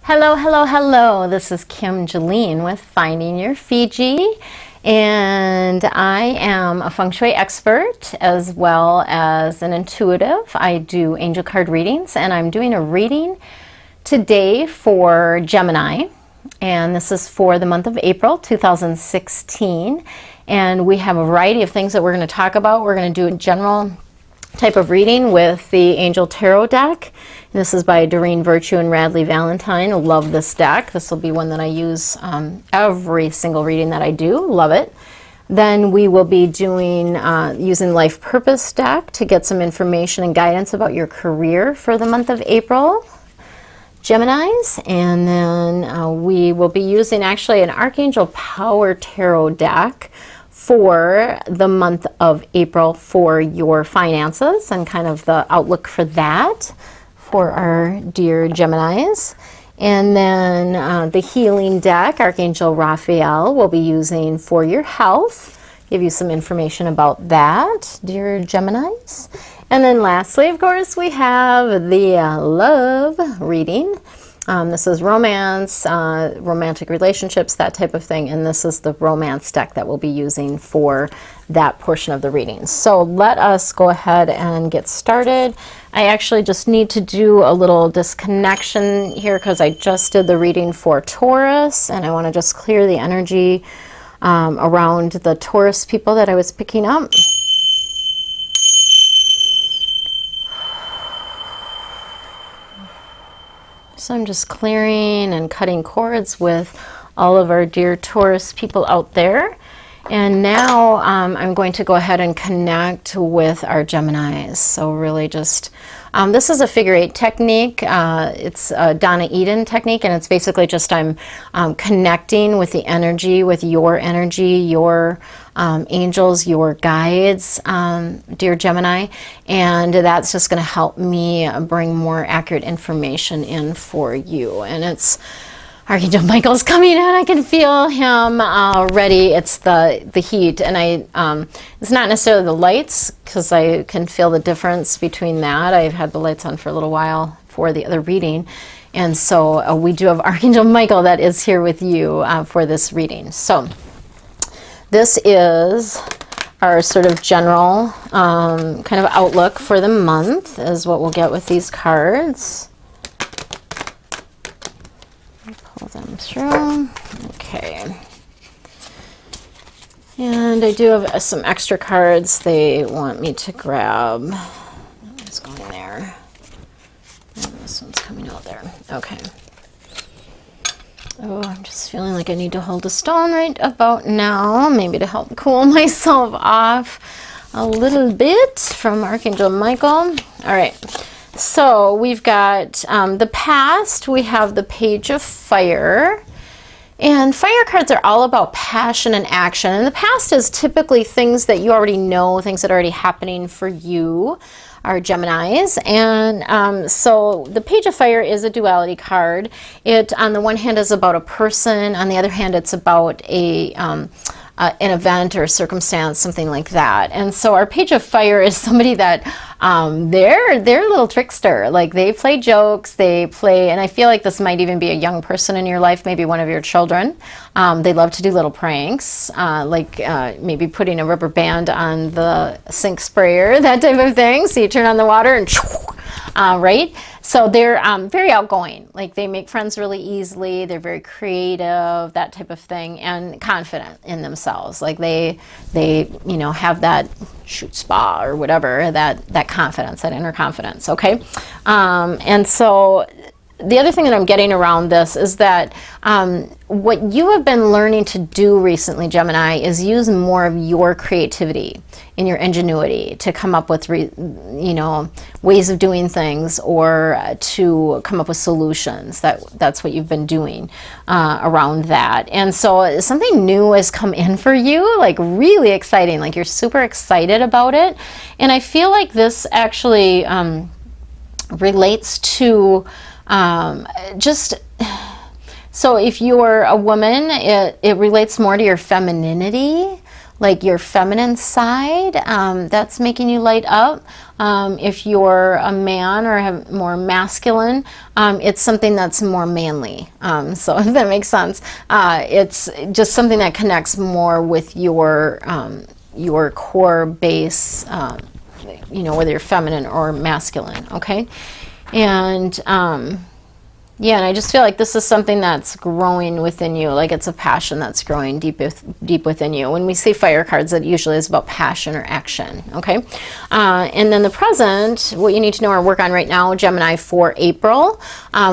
Hello, hello, hello. This is Kim Jeline with Finding Your Fiji, and I am a feng shui expert as well as an intuitive. I do angel card readings, and I'm doing a reading today for Gemini, and this is for the month of April 2016. And we have a variety of things that we're going to talk about. We're going to do a general type of reading with the Angel Tarot deck. This is by Doreen Virtue and Radley Valentine. I love this deck. This will be one that I use every single reading that I do. Love it. Then we will be doing using Life Purpose deck to get some information and guidance about your career for the month of April, Geminis. And then we will be using actually an Archangel Power Tarot deck for the month of April for your finances and kind of the outlook for that for our dear Geminis. And then the healing deck, Archangel Raphael, will be using for your health. Give you some information about that, dear Geminis. And then lastly, of course, we have the love reading. This is romance, romantic relationships, that type of thing. And this is the romance deck that we'll be using for that portion of the reading. So let us go ahead and get started. I actually just need to do a little disconnection here because I just did the reading for Taurus, and I want to just clear the energy around the Taurus people that I was picking up. So I'm just clearing and cutting cords with all of our dear Taurus people out there. And now I'm going to go ahead and connect with our Geminis. So really just, this is a figure eight technique. It's a Donna Eden technique, and it's basically just I'm connecting with the energy, with your energy, your angels, your guides, dear Gemini. And that's just going to help me bring more accurate information in for you. And it's Archangel Michael's coming in. I can feel him already. It's the heat, and it's not necessarily the lights because I can feel the difference between that. I've had the lights on for a little while for the other reading, and so we do have Archangel Michael that is here with you for this reading. So this is our sort of general kind of outlook for the month is what we'll get with these cards. Pull them through. Okay. And I do have some extra cards they want me to grab. That one's going there. And this one's coming out there. Okay. Oh, I'm just feeling like I need to hold a stone right about now, maybe to help cool myself off a little bit from Archangel Michael. All right. So we've got the past, we have the Page of Fire, and fire cards are all about passion and action. And the past is typically things that you already know, things that are already happening for you, our Geminis. And so the Page of Fire is a duality card. It, on the one hand, is about a person. On the other hand, it's about an event or circumstance, something like that. And so our Page of Fire is somebody that they're a little trickster. Like they play jokes, they play, and I feel like this might even be a young person in your life, maybe one of your children. They love to do little pranks, like maybe putting a rubber band on the sink sprayer, that type of thing. So you turn on the water and right? So they're very outgoing. Like they make friends really easily. They're very creative, that type of thing, and confident in themselves. Like they have that shoot spa or whatever, that confidence, that inner confidence. Okay, and so the other thing that I'm getting around this is that what you have been learning to do recently, Gemini, is use more of your creativity and your ingenuity to come up with, ways of doing things or to come up with solutions. That's what you've been doing around that. And so something new has come in for you, like really exciting, like you're super excited about it. And I feel like this actually relates to so if you're a woman, it relates more to your femininity, like your feminine side, that's making you light up. If you're a man or have more masculine, it's something that's more manly. So if that makes sense, it's just something that connects more with your core base, whether you're feminine or masculine, okay? And yeah, and I just feel like this is something that's growing within you, like it's a passion that's growing deep within you. When we say fire cards, it usually is about passion or action, okay? And then the present, what you need to know or work on right now, Gemini, for April,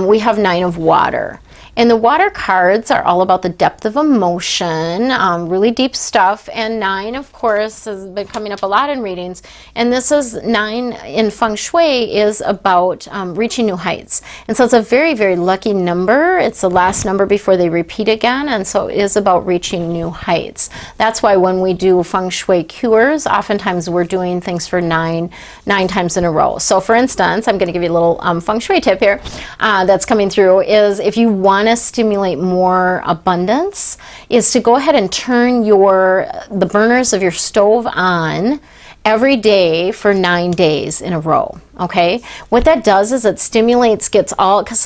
we have 9 of water. And the water cards are all about the depth of emotion, really deep stuff. And 9, of course, has been coming up a lot in readings. And this is 9 in Feng Shui is about reaching new heights. And so it's a very, very lucky number. It's the last number before they repeat again. And so it is about reaching new heights. That's why when we do Feng Shui cures, oftentimes we're doing things for nine times in a row. So for instance, I'm going to give you a little Feng Shui tip here that's coming through is if you want to stimulate more abundance is to go ahead and turn the burners of your stove on every day for 9 days in a row. Okay, what that does is it stimulates, because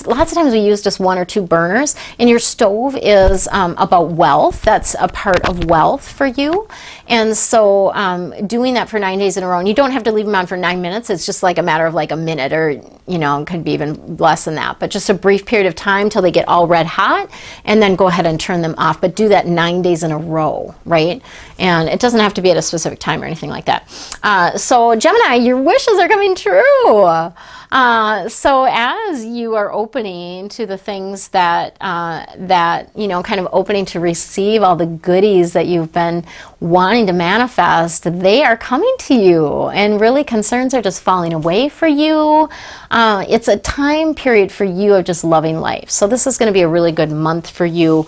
lots of times we use just 1 or 2 burners, and your stove is about wealth. That's a part of wealth for you. And so doing that for 9 days in a row, and you don't have to leave them on for 9 minutes. It's just like a matter of like a minute, or it could be even less than that, but just a brief period of time till they get all red hot, and then go ahead and turn them off. But do that 9 days in a row, right? And it doesn't have to be at a specific time or anything like that. So Gemini, your wishes are coming true. So as you are opening to the things that kind of opening to receive all the goodies that you've been wanting to manifest, they are coming to you, and really concerns are just falling away for you. It's a time period for you of just loving life. So this is going to be a really good month for you,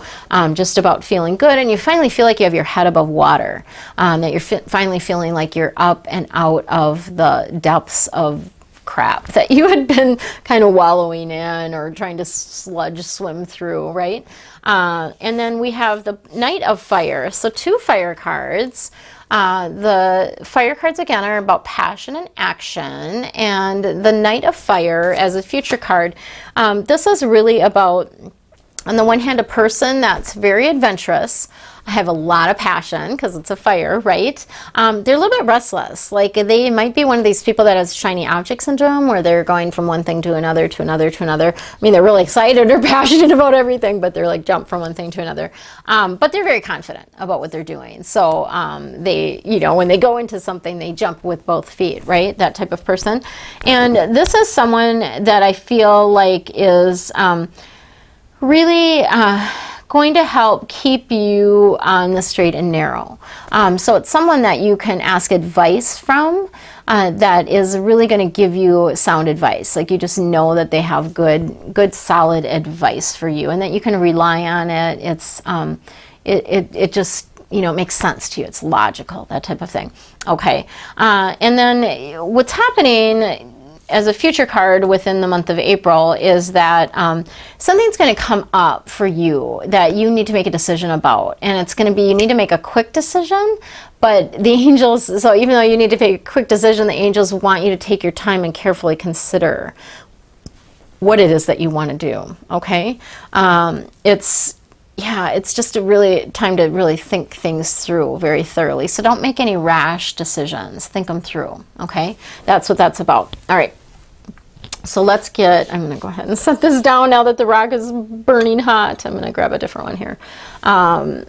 just about feeling good, and you finally feel like you have your head above water, that you're finally feeling like you're up and out of the depths of crap that you had been kind of wallowing in or trying to swim through, right? And then we have the Knight of Fire. So 2 fire cards. The fire cards again are about passion and action, and the Knight of Fire as a future card, this is really about, on the one hand, a person that's very adventurous. I have a lot of passion because it's a fire, right? They're a little bit restless. Like they might be one of these people that has shiny object syndrome, where they're going from one thing to another, to another, to another. I mean, they're really excited or passionate about everything, but they're like jump from one thing to another. But they're very confident about what they're doing. So they, when they go into something, they jump with both feet, right? That type of person. And this is someone that I feel like is really going to help keep you on the straight and narrow. So it's someone that you can ask advice from, that is really going to give you sound advice. Like you just know that they have good solid advice for you, and that you can rely on it. It's it just makes sense to you. It's logical, that type of thing. Okay, and then what's happening as a future card within the month of April is that something's going to come up for you that you need to make a decision about. And it's going to be, you need to make a quick decision, but the angels, so even though you need to make a quick decision, the angels want you to take your time and carefully consider what it is that you want to do, okay? It's just a really time to really think things through very thoroughly. So don't make any rash decisions. Think them through, okay? That's what that's about. All right. So I'm going to go ahead and set this down now that the rock is burning hot. I'm going to grab a different one here. I'm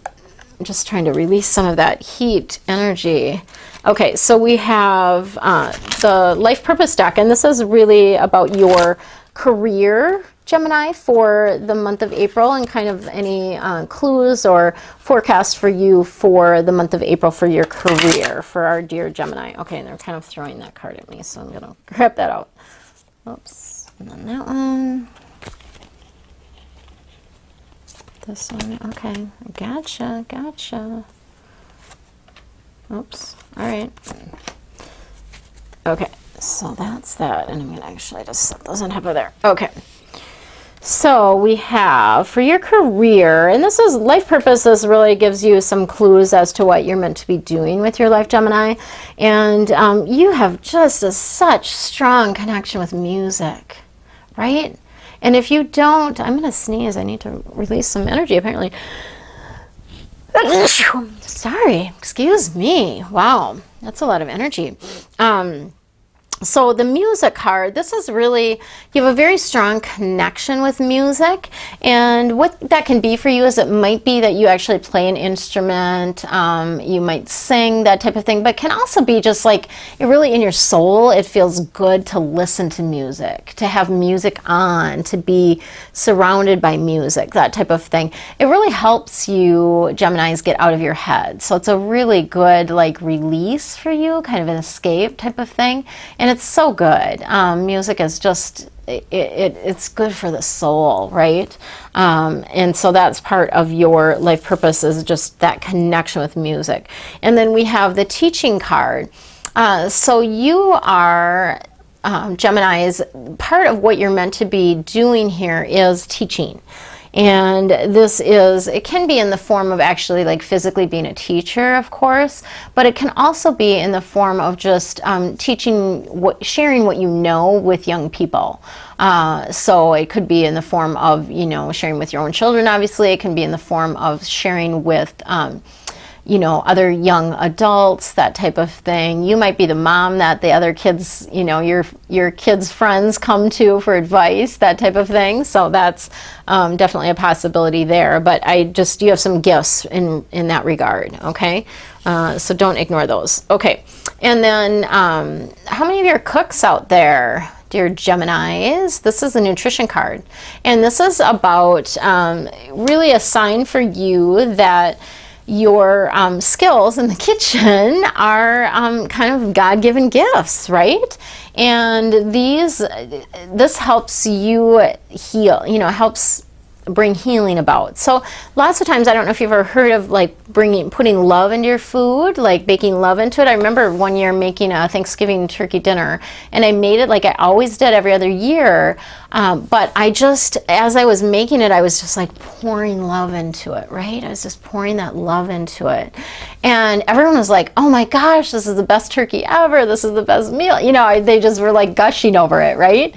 just trying to release some of that heat energy. Okay, so we have the Life Purpose deck, and this is really about your career, Gemini, for the month of April, and kind of any clues or forecast for you for the month of April for your career, for our dear Gemini. Okay, and they're kind of throwing that card at me, so I'm going to grab that out. Oops, and then that one. This one, okay, gotcha. Oops, all right. Okay, so that's that, and I'm going to actually just set those on top of there. Okay. So we have for your career, and this is life purpose. This really gives you some clues as to what you're meant to be doing with your life, Gemini. And you have just such strong connection with music, right? And if you don't, I'm going to sneeze. I need to release some energy, apparently. Sorry, excuse me. Wow, that's a lot of energy. So the music card, this is really, you have a very strong connection with music, and what that can be for you is it might be that you actually play an instrument, you might sing, that type of thing, but can also be just like, it really in your soul, it feels good to listen to music, to have music on, to be surrounded by music, that type of thing. It really helps you, Geminis, get out of your head. So it's a really good like release for you, kind of an escape type of thing. And it's so good. Music is just, it's good for the soul, right? And so that's part of your life purpose, is just that connection with music. And then we have the teaching card. So you are, Gemini's, part of what you're meant to be doing here is teaching. And this is, it can be in the form of actually like physically being a teacher, of course, but it can also be in the form of just teaching, sharing what you know with young people. So it could be in the form of, you know, sharing with your own children, obviously. It can be in the form of sharing with, you know, other young adults, that type of thing. You might be the mom that the other kids, you know, your kids' friends come to for advice, that type of thing. So that's definitely a possibility there. But you have some gifts in that regard, okay? So don't ignore those. Okay, and then how many of you are cooks out there? Dear Geminis, this is a nutrition card. And this is about really a sign for you that your skills in the kitchen are kind of God-given gifts, right? And this helps you heal, you know, helps bring healing about. So lots of times, I don't know if you've ever heard of like putting love into your food, like baking love into it. I remember one year making a Thanksgiving turkey dinner, and I made it like I always did every other year. But as I was making it, I was just like pouring love into it, right? I was just pouring that love into it. And everyone was like, oh my gosh, this is the best turkey ever. This is the best meal. You know, they just were like gushing over it, right?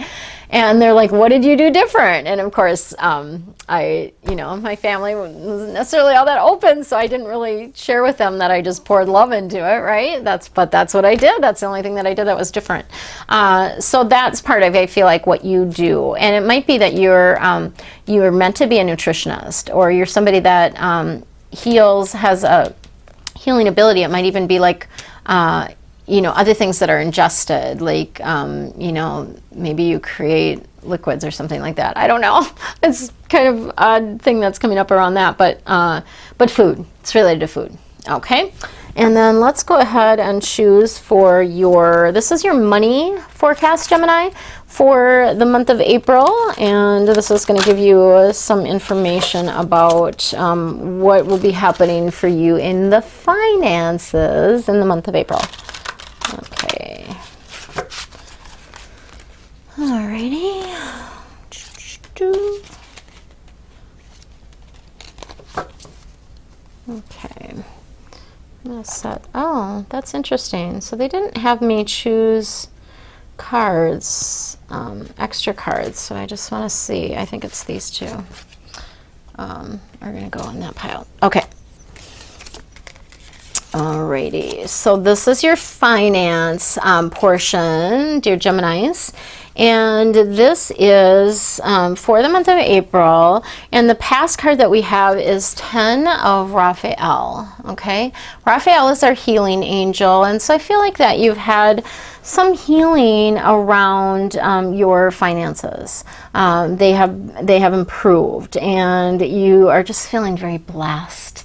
And they're like, what did you do different? And of course, you know, my family wasn't necessarily all that open, so I didn't really share with them that I just poured love into it, right? But that's what I did. That's the only thing that I did that was different. So that's part of, I feel like, what you do. And it might be that you're meant to be a nutritionist, or you're somebody that has a healing ability. It might even be like, you know, other things that are ingested, like, you know, maybe you create liquids or something like that. I don't know. It's kind of odd thing that's coming up around that, but food. It's related to food. Okay. And then let's go ahead and choose for this is your money forecast, Gemini, for the month of April. And this is going to give you some information about what will be happening for you in the finances in the month of April. Okay. Alrighty. Okay. I'm gonna set. Oh, that's interesting. So they didn't have me choose cards, extra cards. So I just want to see. I think it's these two. Are gonna go in that pile. Okay. Alrighty, so this is your finance portion, dear Geminis, and this is for the month of April, and the past card that we have is 10 of Raphael, okay? Raphael is our healing angel, and so I feel like that you've had some healing around your finances. They have improved, and you are just feeling very blessed.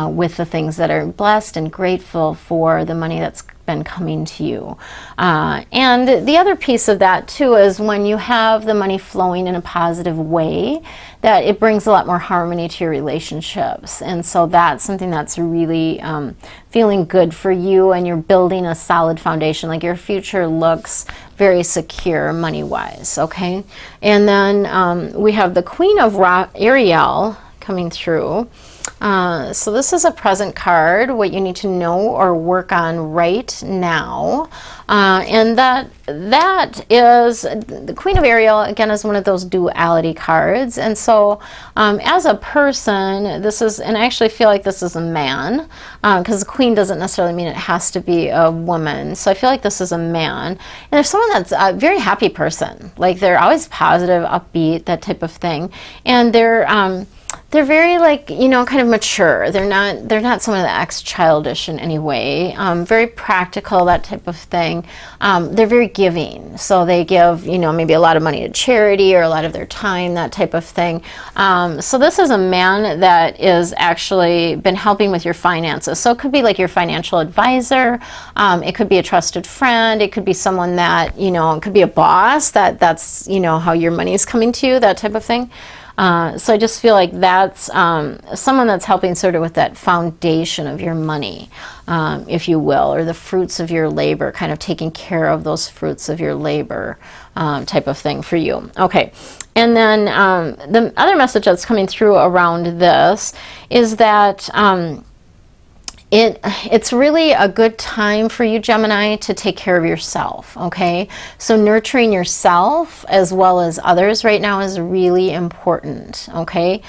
With the things that are blessed and grateful for the money that's been coming to you. And the other piece of that too is when you have the money flowing in a positive way, that it brings a lot more harmony to your relationships. And so that's something that's really feeling good for you, and you're building a solid foundation. Like your future looks very secure money-wise, okay? And then we have the Queen of Ariel coming through. So this is a present card, what you need to know or work on right now. And that is, the Queen of Ariel, again, is one of those duality cards. And so as a person, this is, and I actually feel like this is a man, because the Queen doesn't necessarily mean it has to be a woman. So I feel like this is a man. And there's someone that's a very happy person. Like they're always positive, upbeat, that type of thing. And they're very, like, you know, kind of mature. They're not someone that's childish in any way. Very practical, that type of thing. They're very giving. So they give, you know, maybe a lot of money to charity or a lot of their time, that type of thing. So this is a man that is actually been helping with your finances. So it could be like your financial advisor. It could be a trusted friend. It could be someone that, you know, it could be a boss that's, you know, how your money is coming to you, that type of thing. So I just feel like that's someone that's helping sort of with that foundation of your money, if you will, or the fruits of your labor, kind of taking care of those fruits of your labor, type of thing for you. Okay. And then the other message that's coming through around this is that it's really a good time for you, Gemini, to take care of yourself, okay? So nurturing yourself as well as others right now is really important, okay?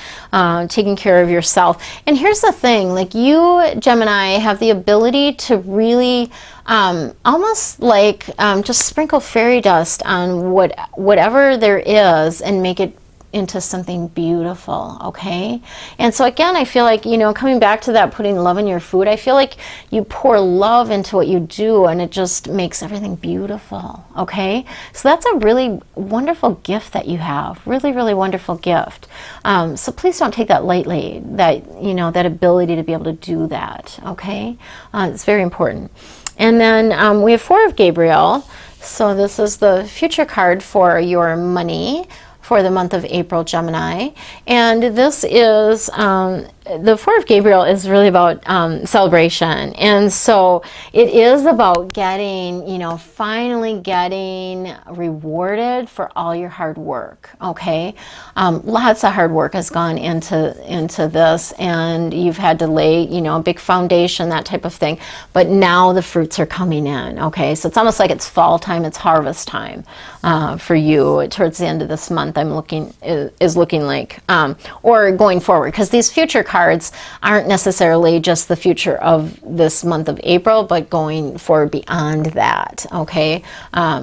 Taking care of yourself. And here's the thing, like you, Gemini, have the ability to really almost like just sprinkle fairy dust on whatever there is and make it into something beautiful, okay? And so again, I feel like, you know, coming back to that, putting love in your food, I feel like you pour love into what you do and it just makes everything beautiful, okay? So that's a really wonderful gift that you have, really, really wonderful gift. So please don't take that lightly, that, you know, that ability to be able to do that, okay? It's very important. And then we have 4 of Gabriel. So this is the future card for your money for the month of April, Gemini. And this is, the 4 of Gabriel is really about celebration. And so it is about getting, you know, finally getting rewarded for all your hard work, okay? Lots of hard work has gone into this, and you've had to lay, you know, a big foundation, that type of thing. But now the fruits are coming in, okay? So it's almost like it's fall time, it's harvest time for you towards the end of this month. I'm looking, is looking like, or going forward, because these future cards aren't necessarily just the future of this month of April, but going forward beyond that, okay?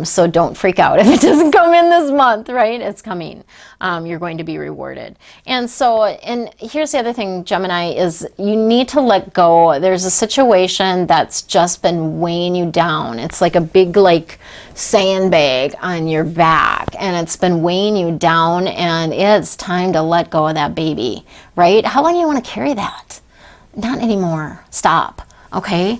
So don't freak out if it doesn't come in this month, right? It's coming. You're going to be rewarded. And so, and here's the other thing, Gemini, is you need to let go. There's a situation that's just been weighing you down. It's like a big, like, sandbag on your back, and it's been weighing you down, and it's time to let go of that baby, right? How long do you want to carry that? Not anymore. Stop. Okay?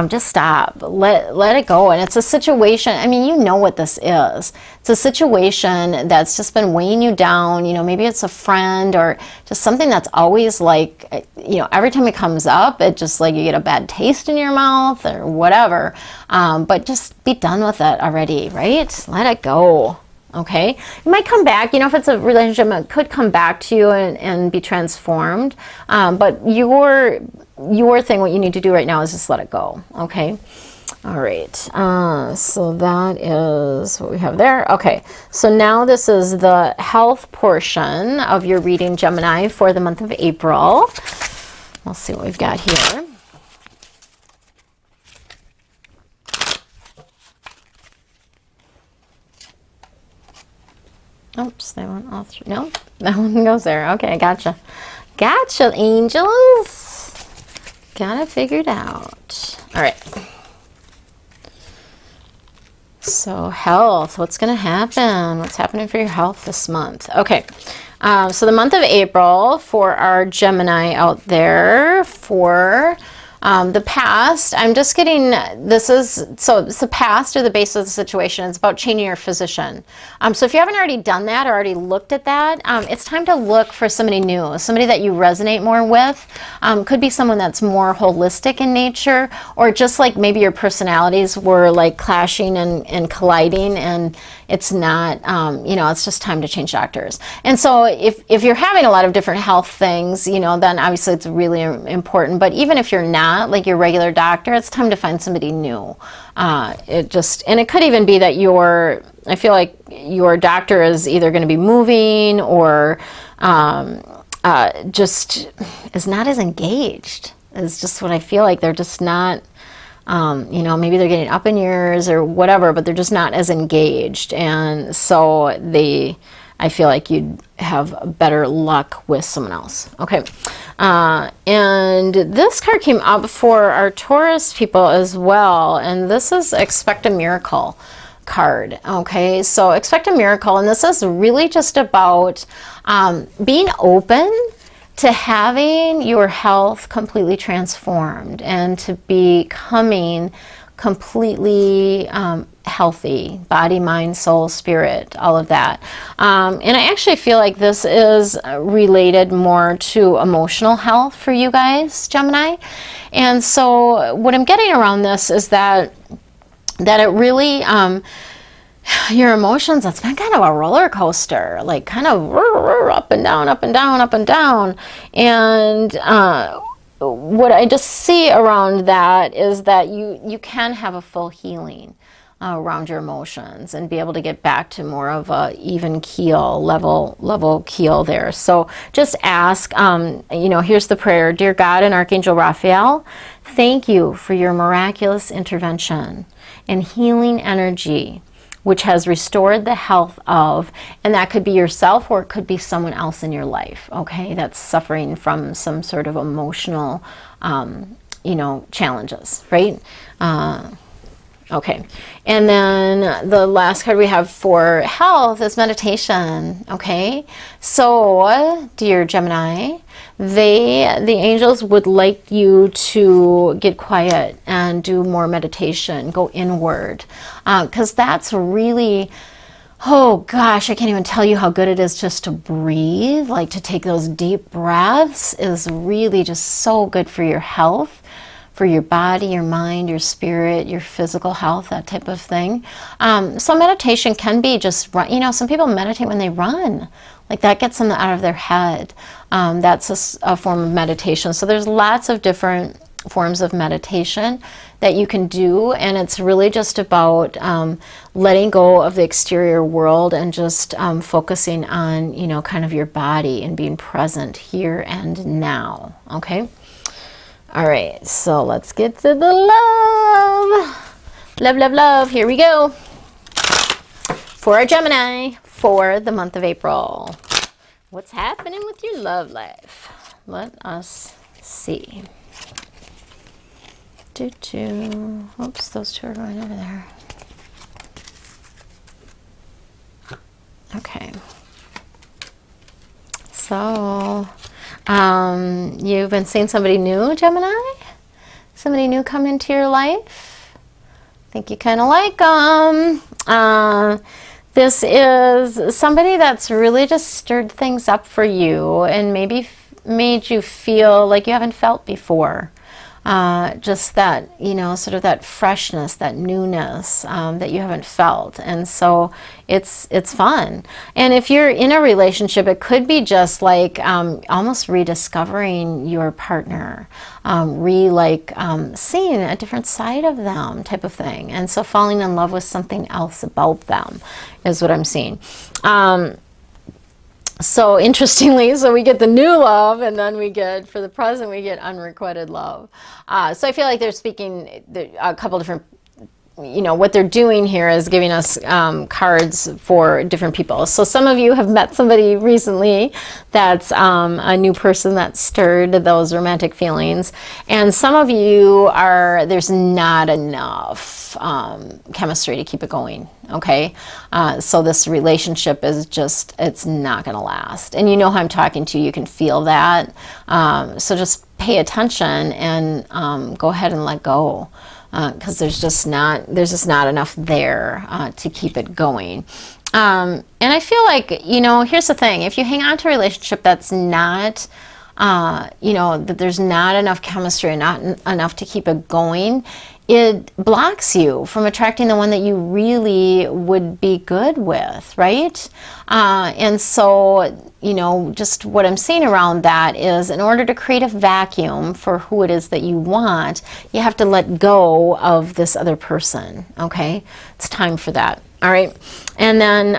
Just stop. Let it go. And it's a situation, I mean, you know what this is. It's a situation that's just been weighing you down. You know, maybe it's a friend or just something that's always like, you know, every time it comes up, it just like you get a bad taste in your mouth or whatever. But just be done with it already, right? Let it go. Okay, it might come back, you know, if it's a relationship, it could come back to you and be transformed. But your thing, what you need to do right now is just let it go. Okay. All right. So that is what we have there. Okay. So now this is the health portion of your reading, Gemini, for the month of April. We'll see what we've got here. Oops, that one all through. No, that one goes there. Okay, gotcha. Gotcha, angels. Got it figured out. All right. So health, what's going to happen? What's happening for your health this month? Okay. So the month of April for our Gemini out there, for The past, I'm just getting, this is, so it's the past or the base of the situation. It's about changing your physician. So if you haven't already done that or already looked at that, it's time to look for somebody new, somebody that you resonate more with. Could be someone that's more holistic in nature, or just like maybe your personalities were like clashing and colliding, and it's not, it's just time to change doctors. And so if you're having a lot of different health things, then obviously it's really important. But even if you're not, like your regular doctor, it's time to find somebody new. And it could even be that I feel like your doctor is either going to be moving or just is not as engaged. Is just what I feel like. They're just not, maybe they're getting up in years or whatever, but they're just not as engaged. And so I feel like you'd have better luck with someone else. Okay. And this card came up for our Taurus people as well. And this is Expect a Miracle card. Okay. So expect a miracle. And this is really just about being open to having your health completely transformed and to becoming completely healthy, body, mind, soul, spirit, all of that. And I actually feel like this is related more to emotional health for you guys, Gemini. And so what I'm getting around this is that it really, your emotions, it's been kind of a roller coaster, like kind of up and down, up and down, up and down. And what I just see around that is that you can have a full healing around your emotions and be able to get back to more of a even keel, level keel there. So just ask, here's the prayer. Dear God and Archangel Raphael, thank you for your miraculous intervention and healing energy, which has restored the health of, and that could be yourself or it could be someone else in your life, okay, that's suffering from some sort of emotional, challenges, right? Okay, and then the last card we have for health is meditation, okay? So, dear Gemini, the angels would like you to get quiet and do more meditation, go inward, because that's really, oh gosh, I can't even tell you how good it is just to breathe, like to take those deep breaths is really just so good for your health, for your body, your mind, your spirit, your physical health, that type of thing. So meditation can be just, some people meditate when they run. Like that gets them out of their head. That's a form of meditation. So there's lots of different forms of meditation that you can do. And it's really just about letting go of the exterior world and just focusing on, kind of your body and being present here and now. Okay. All right, so let's get to the love. Love, love, love. Here we go. For our Gemini for the month of April. What's happening with your love life? Let us see. Oops, those two are going over there. Okay. So, you've been seeing somebody new, Gemini? Somebody new come into your life? I think you kind of like them. This is somebody that's really just stirred things up for you and maybe made you feel like you haven't felt before. Just that, sort of that freshness, that newness that you haven't felt. And so it's fun. And if you're in a relationship, it could be just like almost rediscovering your partner, seeing a different side of them type of thing. And so falling in love with something else about them is what I'm seeing. So interestingly, so we get the new love, and then we get, for the present, we get unrequited love. So I feel like they're speaking a couple different you know, what they're doing here is giving us cards for different people. So some of you have met somebody recently that's a new person that stirred those romantic feelings. And some of you are, there's not enough chemistry to keep it going, okay? So this relationship is just, it's not going to last. And you know who I'm talking to, you can feel that. So just pay attention and go ahead and let go. Because there's just not enough there to keep it going. And I feel like, you know, here's the thing. If you hang on to a relationship that's not, you know, that there's not enough chemistry and not enough to keep it going, it blocks you from attracting the one that you really would be good with, right? And so, you know, just what I'm seeing around that is, in order to create a vacuum for who it is that you want, you have to let go of this other person, okay? It's time for that, all right? And then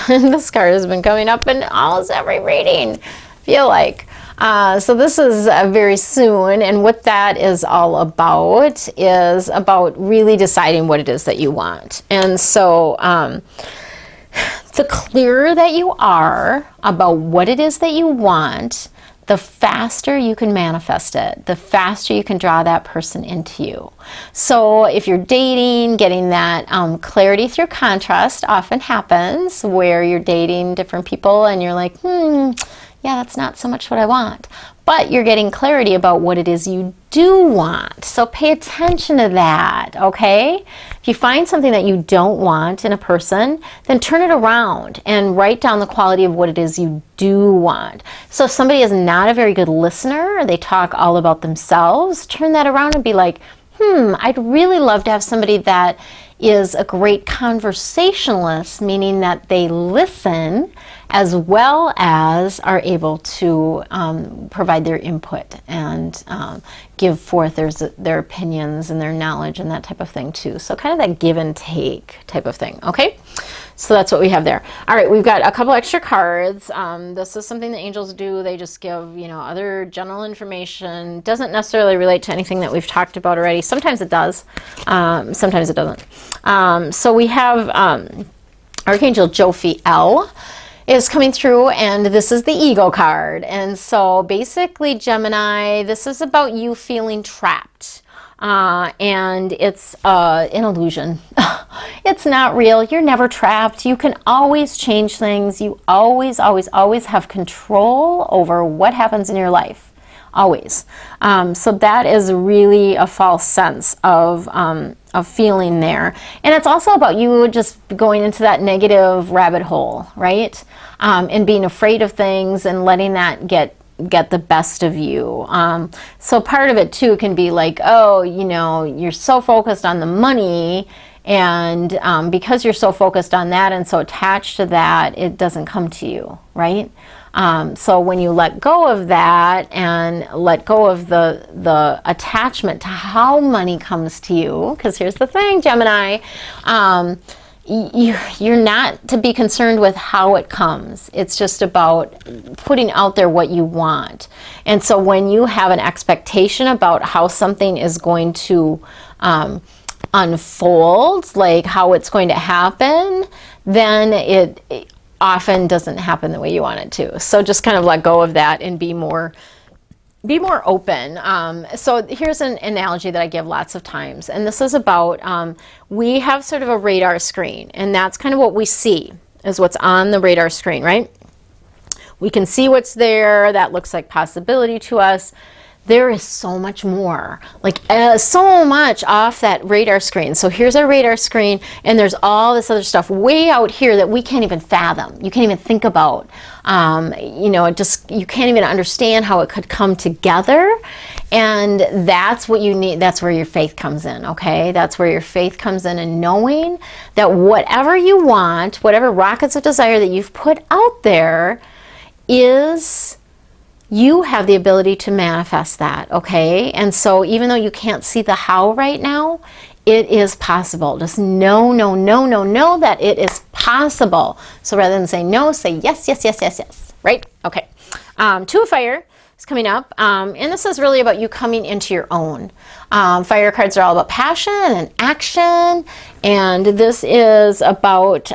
this card has been coming up in almost every reading, I feel like. So this is very soon, and what that is all about is about really deciding what it is that you want. And so the clearer that you are about what it is that you want, the faster you can manifest it, the faster you can draw that person into you. So if you're dating, getting that clarity through contrast often happens, where you're dating different people and you're like, yeah, that's not so much what I want. But you're getting clarity about what it is you do want. So pay attention to that, okay? If you find something that you don't want in a person, then turn it around and write down the quality of what it is you do want. So if somebody is not a very good listener, or they talk all about themselves, turn that around and be like, I'd really love to have somebody that is a great conversationalist, meaning that they listen as well as are able to provide their input and give forth their opinions and their knowledge and that type of thing too. So kind of that give and take type of thing, okay? So that's what we have there. All right, we've got a couple extra cards. This is something the angels do. They just give, you know, other general information. Doesn't necessarily relate to anything that we've talked about already. Sometimes it does. Sometimes it doesn't. So we have Archangel Jophiel is coming through, and this is the ego card. And so basically, Gemini, this is about you feeling trapped. And it's an illusion. It's not real. You're never trapped. You can always change things. You always, always, always have control over what happens in your life. Always. So that is really a false sense of feeling there. And it's also about you just going into that negative rabbit hole, right? And being afraid of things and letting that get the best of you. So part of it too can be like, oh, you know, you're so focused on the money, and because you're so focused on that and so attached to that, it doesn't come to you, right? So when you let go of that and let go of the attachment to how money comes to you, because here's the thing, Gemini, you're not to be concerned with how it comes. It's just about putting out there what you want. And so when you have an expectation about how something is going to unfold, like how it's going to happen, then it often doesn't happen the way you want it to. So just kind of let go of that and be more open. So here's an analogy that I give lots of times, and this is about we have sort of a radar screen, and that's kind of what we see is what's on the radar screen, right? We can see what's there. That looks like possibility to us. There is so much more, like so much off that radar screen. So here's our radar screen, and there's all this other stuff way out here that we can't even fathom. You can't even think about. You know, you can't even understand how it could come together. And that's what you need. That's where your faith comes in, okay? That's where your faith comes in knowing that whatever you want, whatever rockets of desire that you've put out there you have the ability to manifest that, okay? And so even though you can't see the how right now, it is possible. Just know that it is possible. So rather than say no, say yes, yes, yes, yes, yes, right? Okay. Two of fire. is coming up. And this is really about you coming into your own. Fire cards are all about passion and action. And this is about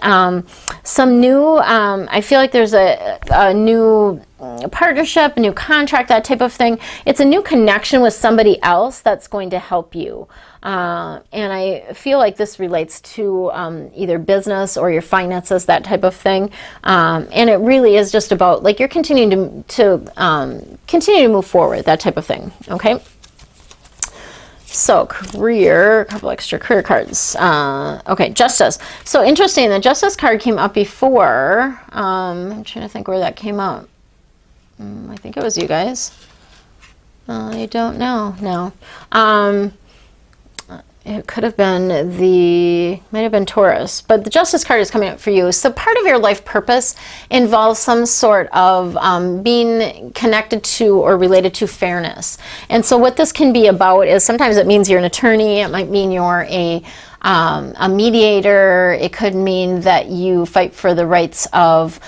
some new, I feel like there's a new partnership, a new contract, that type of thing. It's a new connection with somebody else that's going to help you. And I feel like this relates to either business or your finances, that type of thing. And it really is just about like you're continuing to continue to move forward, that type of thing. Okay. So career, a couple extra career cards. Okay, justice. So interesting, the justice card came up before. I'm trying to think where that came up. I think it was you guys. I don't know. No. It could have been might have been Taurus, but the justice card is coming up for you. So part of your life purpose involves some sort of being connected to or related to fairness. And so what this can be about is sometimes it means you're an attorney. It might mean you're a mediator. It could mean that you fight for the rights of,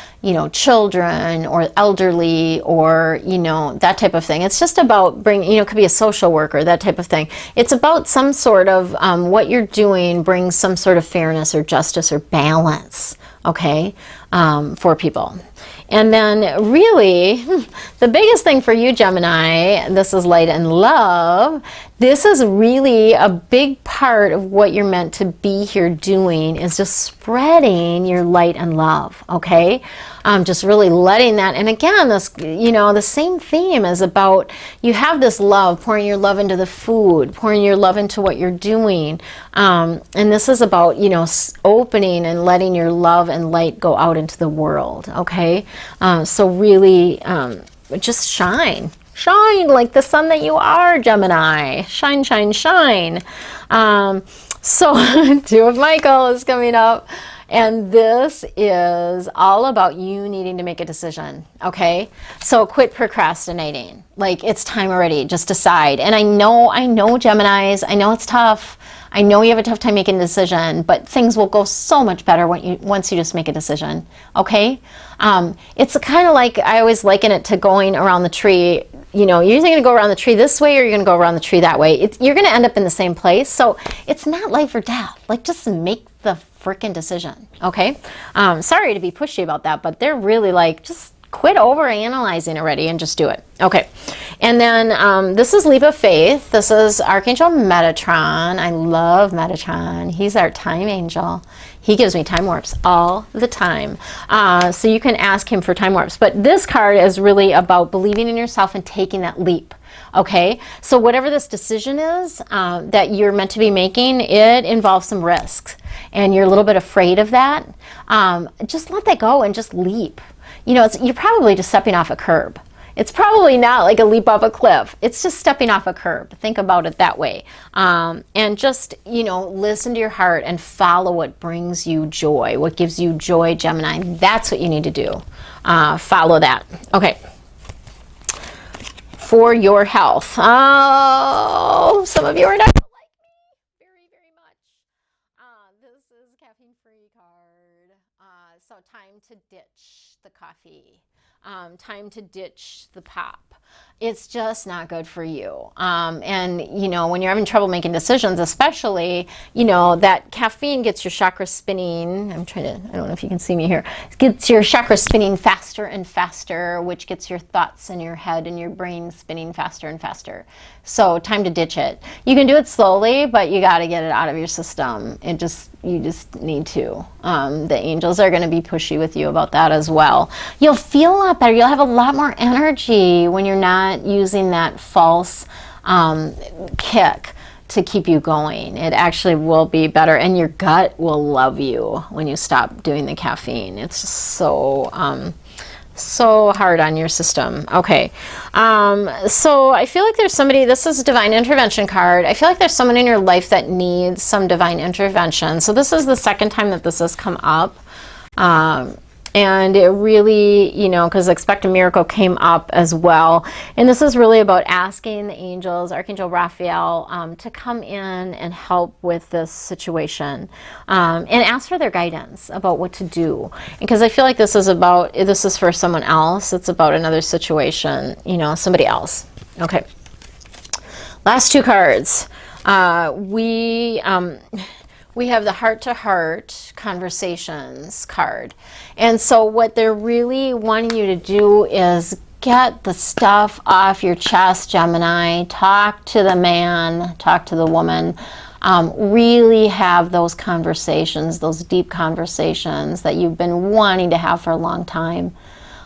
children or elderly or, that type of thing. It's just about it could be a social worker, that type of thing. It's about some sort of what you're doing brings some sort of fairness or justice or balance, okay, for people. And then really, the biggest thing for you, Gemini, this is light and love. This is really a big part of what you're meant to be here doing is just spreading your light and love, okay? Just really letting that, and again, this, the same theme is about, you have this love, pouring your love into the food, pouring your love into what you're doing. And this is about, opening and letting your love and light go out into the world, okay? So really, just shine like the sun that you are, Gemini. Shine, shine, shine. So Two of Michael is coming up. And this is all about you needing to make a decision, okay? So quit procrastinating. Like, it's time already. Just decide. And I know Geminis. I know it's tough. I know you have a tough time making a decision, but things will go so much better once you just make a decision, okay? It's kind of like, I always liken it to going around the tree. You're either going to go around the tree this way or you're going to go around the tree that way. You're going to end up in the same place. So it's not life or death. Like, just make the freaking decision, okay? Sorry to be pushy about that, but they're really like, just quit over analyzing already and just do it. Okay. And then this is Leap of Faith. This is Archangel Metatron. I love Metatron. He's our time angel. He gives me time warps all the time. So you can ask him for time warps. But this card is really about believing in yourself and taking that leap. Okay, so whatever this decision is that you're meant to be making, it involves some risks. And you're a little bit afraid of that. Just let that go and just leap. You're probably just stepping off a curb. It's probably not like a leap off a cliff. It's just stepping off a curb. Think about it that way. And just, listen to your heart and follow what brings you joy. What gives you joy, Gemini. That's what you need to do. Follow that. Okay. For your health. Oh, some of you are not like me very, very much. This is a caffeine-free card. So time to ditch the coffee. Time to ditch the pop. It's just not good for you. And, when you're having trouble making decisions, especially, that caffeine gets your chakra spinning. I don't know if you can see me here. It gets your chakra spinning faster and faster, which gets your thoughts in your head and your brain spinning faster and faster. So time to ditch it. You can do it slowly, but you got to get it out of your system. You just need to. The angels are going to be pushy with you about that as well. You'll feel a lot better. You'll have a lot more energy when you're not using that false kick to keep you going. It actually will be better, and your gut will love you when you stop doing the caffeine. It's just so hard on your system. Okay. So I feel like there's somebody, this is a divine intervention card. I feel like there's someone in your life that needs some divine intervention. So this is the second time that this has come up. And it really, you know, because expect a miracle came up as well. And this is really about asking the angels, Archangel Raphael, to come in and help with this situation, and ask for their guidance about what to do. Because I feel like this is for someone else. It's about another situation, you know, somebody else. Okay. Last two cards. We have the heart-to-heart conversations card. And so what they're really wanting you to do is get the stuff off your chest, Gemini. Talk to the man, talk to the woman. Really have those conversations, those deep conversations that you've been wanting to have for a long time.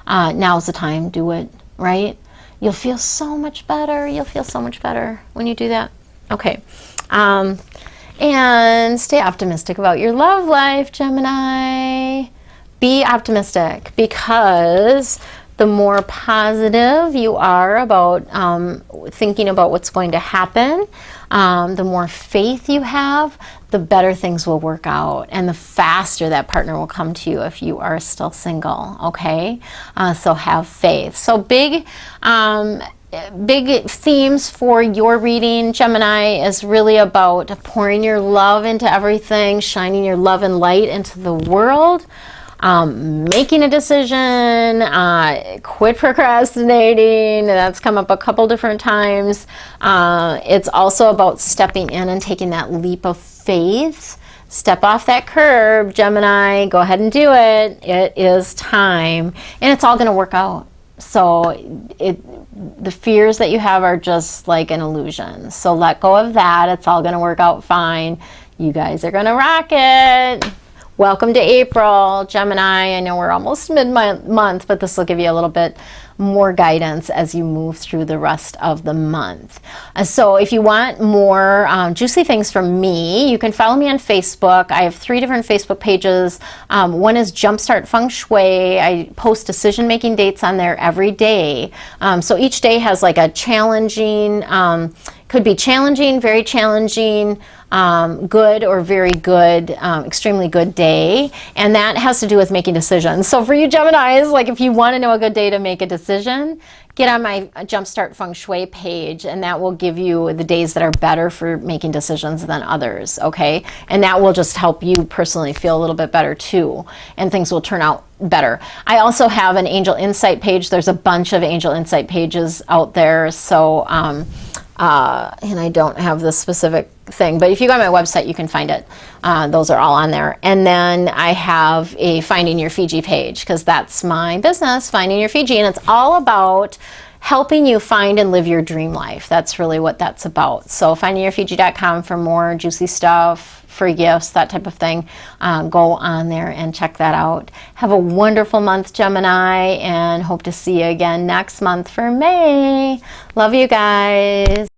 Now's the time. Do it, right? You'll feel so much better. You'll feel so much better when you do that. Okay. And stay optimistic about your love life, Gemini. Be optimistic, because the more positive you are about thinking about what's going to happen, the more faith you have, the better things will work out, and the faster that partner will come to you if you are still single, okay? So have faith. So big themes for your reading, Gemini, is really about pouring your love into everything, shining your love and light into the world, making a decision, quit procrastinating. That's come up a couple different times. It's also about stepping in and taking that leap of faith. Step off that curb, Gemini. Go ahead and do it. It is time, and it's all going to work out. So the fears that you have are just like an illusion. So let go of that. It's all going to work out fine. You guys are going to rock it. Welcome to April, Gemini. I know we're almost mid-month, but this will give you a little bit more guidance as you move through the rest of the month. So if you want more juicy things from me, you can follow me on Facebook. I have 3 different Facebook pages. One is Jumpstart Feng Shui. I post decision-making dates on there every day. So each day has like a challenging, could be challenging, very challenging, good or very good, extremely good day, and that has to do with making decisions. So for you Geminis, like if you want to know a good day to make a decision, get on my Jumpstart Feng Shui page, and that will give you the days that are better for making decisions than others, okay? And that will just help you personally feel a little bit better too, and things will turn out better. I also have an Angel Insight page. There's a bunch of Angel Insight pages out there, so and I don't have the specific thing, but if you go on my website, you can find it. Those are all on there. And then I have a Finding Your Fiji page, because that's my business, Finding Your Fiji, and it's all about helping you find and live your dream life. That's really what that's about. So findingyourfiji.com for more juicy stuff, free gifts, that type of thing. Go on there and check that out. Have a wonderful month, Gemini, and hope to see you again next month for May. Love you guys.